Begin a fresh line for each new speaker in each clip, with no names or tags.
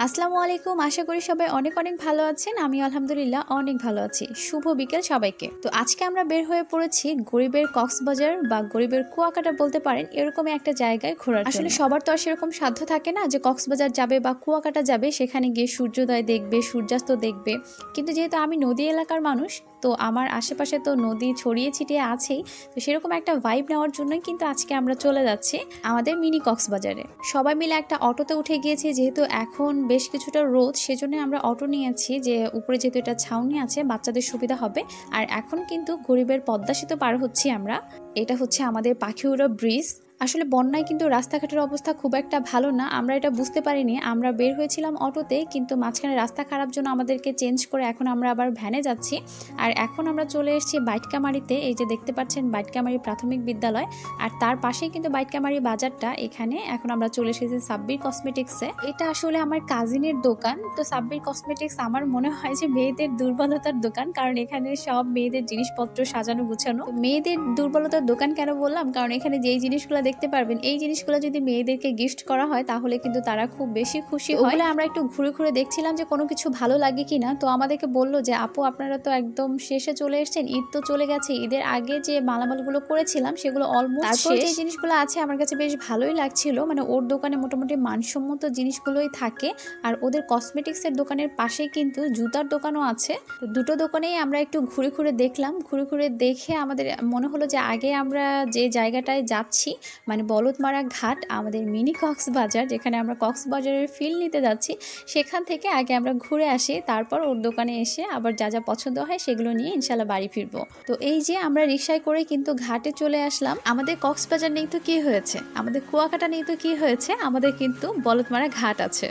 আসসালামু আলাইকুম। আশা করি সবাই অনেক অনেক ভালো আছেন। আমি আলহামদুলিল্লাহ অনেক ভালো আছি। শুভ বিকেল সবাইকে। তো আজকে আমরা বের হয়ে পড়েছি গরিবের কক্সবাজার বা গরিবের কুয়াকাটা বলতে পারেন, এরকমই একটা জায়গায় ঘোরার। আসলে সবার তো আর সেরকম সাধ্য থাকে না যে কক্সবাজার যাবে বা কুয়াকাটা যাবে, সেখানে গিয়ে সূর্যোদয় দেখবে, সূর্যাস্ত দেখবে। কিন্তু যেহেতু আমি নদী এলাকার মানুষ, তো আমার আশেপাশে তো নদী ছড়িয়ে ছিটিয়ে আছেই, তো সেরকম একটা ভাইব নেওয়ার জন্যই কিন্তু আজকে আমরা চলে যাচ্ছি আমাদের মিনি কক্সবাজারে। সবাই মিলে একটা অটোতে উঠে গিয়েছি, যেহেতু এখন বেশ কিছুটা রোদ, সেজন্য আমরা অটো নিয়েছি, যে উপরে যেহেতু এটা ছাউনি আছে বাচ্চাদের সুবিধা হবে। আর এখন কিন্তু গরিবের পদ্মা সেতু পার হচ্ছি আমরা। এটা হচ্ছে আমাদের পাখিউড়া ব্রিজ। আসলে বন্যায় কিন্তু রাস্তাঘাটের অবস্থা খুব একটা ভালো না, আমরা এটা বুঝতে পারিনি। আমরা বের হয়েছিলাম অটোতে, কিন্তু মাঝখানে রাস্তা খারাপ জন্য আমাদেরকে চেঞ্জ করে এখন আমরা আবার ভ্যানে যাচ্ছি। আর এখন আমরা চলে এসেছি বাইটকামারিতে। এই যে দেখতে পাচ্ছেন বাইটকামারি প্রাথমিক বিদ্যালয়, আর তার পাশেই কিন্তু বাইটকামারি বাজারটা। এখানে এখন আমরা চলে এসেছি সাব্বির কসমেটিক্সে। এটা আসলে আমার কাজিনের দোকান। তো সাব্বির কসমেটিক্স আমার মনে হয় যে মেয়েদের দুর্বলতার দোকান, কারণ এখানে সব মেয়েদের জিনিসপত্র সাজানো গুছানো। মেয়েদের দুর্বলতার দোকান কেন বললাম, কারণ এখানে যেই জিনিসগুলো দেখতে পারবেন, এই জিনিসগুলো যদি মেয়েদেরকে গিফট করা হয় তাহলে কিন্তু তারা খুব বেশি খুশি হয়। আমরা একটু ঘুরে ঘুরে দেখছিলাম যে কোনো কিছু ভালো লাগে কিনা। তো আমাদেরকে বললো যে আপু, আপনারা তো একদম শেষে চলে এসেছেন, ঈদ তো চলে গেছে, ঈদের আগে যে মালামালগুলো করেছিলাম সেগুলো অলমোস্ট শেষ। যে জিনিসগুলো আছে আমার কাছে বেশ ভালোই লাগছিল, মানে ওর দোকানে মোটামুটি মানসম্মত জিনিসগুলোই থাকে। আর ওদের কসমেটিক্সের দোকানের পাশেই কিন্তু জুতার দোকানও আছে। তো দুটো দোকানেই আমরা একটু ঘুরে ঘুরে দেখলাম। ঘুরে ঘুরে দেখে আমাদের মনে হলো যে আগে আমরা যে জায়গাটায় যাচ্ছি, মানে বলদমারা ঘাট, আমাদের মিনি কক্সবাজার, যেখানে আমরা কক্সবাজারের ফিল নিতে যাচ্ছি, সেখান থেকে আগে আমরা ঘুরে আসি, তারপর ওর দোকানে এসে আবার যা যা পছন্দ হয় সেগুলো নিয়ে ইনশাল্লাহ বাড়ি ফিরবো। তো এই যে আমরা রিক্সায় করে কিন্তু ঘাটে চলে আসলাম। আমাদের কক্সবাজার নেই তো কি হয়েছে, আমাদের কুয়াকাটা নেই তো কি হয়েছে, আমাদের কিন্তু বলদমারা ঘাট আছে।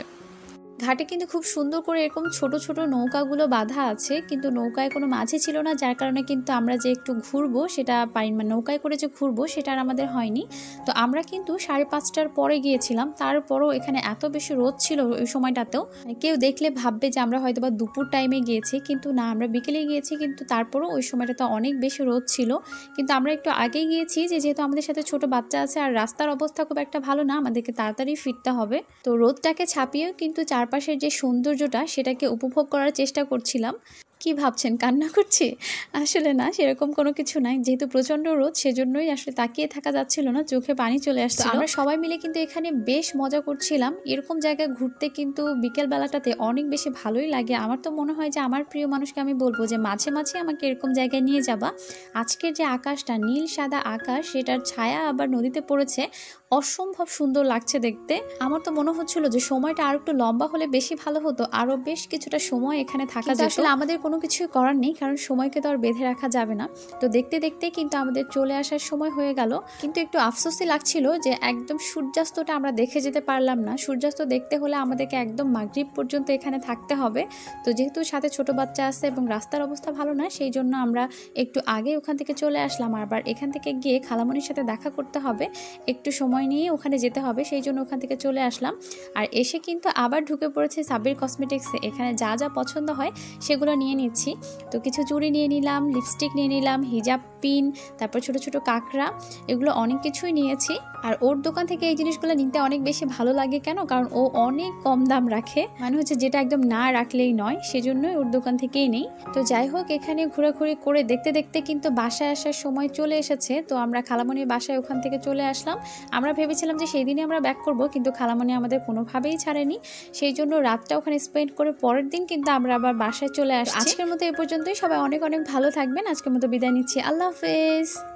ঘাটে কিন্তু খুব সুন্দর করে এরকম ছোট ছোট নৌকাগুলো বাঁধা আছে, কিন্তু নৌকায় কোনো মাঝি ছিল না, যার কারণে কিন্তু আমরা যে একটু ঘুরবো সেটা পাই, মানে নৌকায় করে যে ঘুরবো সেটা আর আমাদের হয়নি। তো আমরা কিন্তু 5:30টার পরে গিয়েছিলাম, তারপরও এখানে এত বেশি রোদ ছিল ওই সময়টাতেও, কেউ দেখলে ভাববে যে আমরা হয়তো বা দুপুর টাইমে গিয়েছি, কিন্তু না, আমরা বিকেলে গিয়েছি। কিন্তু তারপরও ওই সময়টাতে অনেক বেশি রোদ ছিল। কিন্তু আমরা একটু আগে গিয়েছি, যেহেতু আমাদের সাথে ছোট বাচ্চা আছে আর রাস্তার অবস্থা খুব একটা ভালো না, আমাদেরকে তাড়াতাড়ি ফিরতে হবে। তো রোদটাকে ছাপিয়েও কিন্তু চারপাশের যে সৌন্দর্যটা সেটাকে উপভোগ করার চেষ্টা করছিলাম। কি ভাবছেন কান্না করছি? আসলে না, সেরকম কোনো কিছু নাই। যেহেতু প্রচন্ড রোদ, সেজন্যই আসলে তাকিয়ে থাকা যাচ্ছিল না, চোখে পানি চলে আসছিল। আমরা সবাই মিলে কিন্তু এখানে বেশ মজা করছিলাম। এরকম জায়গায় ঘুরতে কিন্তু বিকেল বেলাটাতে অনেক বেশি ভালোই লাগে। আমার তো মনে হয় যে আমার প্রিয় মানুষকে আমি বলবো যে মাঝে মাঝে আমাকে এরকম জায়গায় নিয়ে যাবা। আজকের যে আকাশটা, নীল সাদা আকাশ, সেটার ছায়া আবার নদীতে পড়েছে, অসম্ভব সুন্দর লাগছে দেখতে। আমার তো মনে হচ্ছিল যে সময়টা আর একটু লম্বা হলে বেশি ভালো হতো, আরো বেশ কিছুটা সময় এখানে থাকা যেত। আসলে আমাদের কোনো কিছুই করার নেই, কারণ সময়কে তো আর বেঁধে রাখা যাবে না। তো দেখতে দেখতে কিন্তু আমাদের চলে আসার সময় হয়ে গেল। কিন্তু একটু আফসোসই লাগছিল যে একদম সূর্যাস্তটা আমরা দেখে যেতে পারলাম না। সূর্যাস্ত দেখতে হলে আমাদেরকে একদম মাগরিব পর্যন্ত এখানে থাকতে হবে। তো যেহেতু সাথে ছোট বাচ্চা আছে এবং রাস্তার অবস্থা ভালো না, সেই জন্য আমরা একটু আগে ওখান থেকে চলে আসলাম। আবার এখান থেকে গিয়ে খালামণির সাথে দেখা করতে হবে, একটু সময় নিয়ে ওখানে যেতে হবে, সেই জন্য ওখান থেকে চলে আসলাম। আর এসে কিন্তু আবার ঢুকে পড়েছে সাব্বির কসমেটিক্সে। এখানে যা যা পছন্দ হয় সেগুলো নিয়ে নিচ্ছি। তো কিছু চুড়ি নিয়ে নিলাম, লিপস্টিক নিয়ে নিলাম, হিজাব পিন, তারপর ছোট ছোট কাঁকড়া, এগুলো অনেক কিছুই নিয়েছি। আর ওর দোকান থেকে এই জিনিসগুলো নিতে অনেক বেশি ভালো লাগে। কেন? কারণ ও অনেক কম দাম রাখে, মানে হচ্ছে যেটা একদম না রাখলেই নয়, সেজন্যই ওর দোকান থেকেই নেই। তো যাই হোক, এখানে ঘোরাঘুরি করে দেখতে দেখতে কিন্তু বাসায় আসার সময় চলে এসেছে। তো আমরা খালামণির বাসায় ওখান থেকে চলে আসলাম। আমরা ভেবেছিলাম যে সেই দিনই আমরা ব্যাক করব, কিন্তু খালামণি আমাদের কোনোভাবেই ছাড়েনি, সেই জন্য রাতটা ওখানে স্পেন্ড করে পরের দিন কিন্তু আমরা আবার বাসায় চলে আসছি। আজকের মতো এ পর্যন্তই। সবাই অনেক অনেক ভালো থাকবেন। আজকের মতো বিদায় নিচ্ছি। আল্লাহ হাফেজ।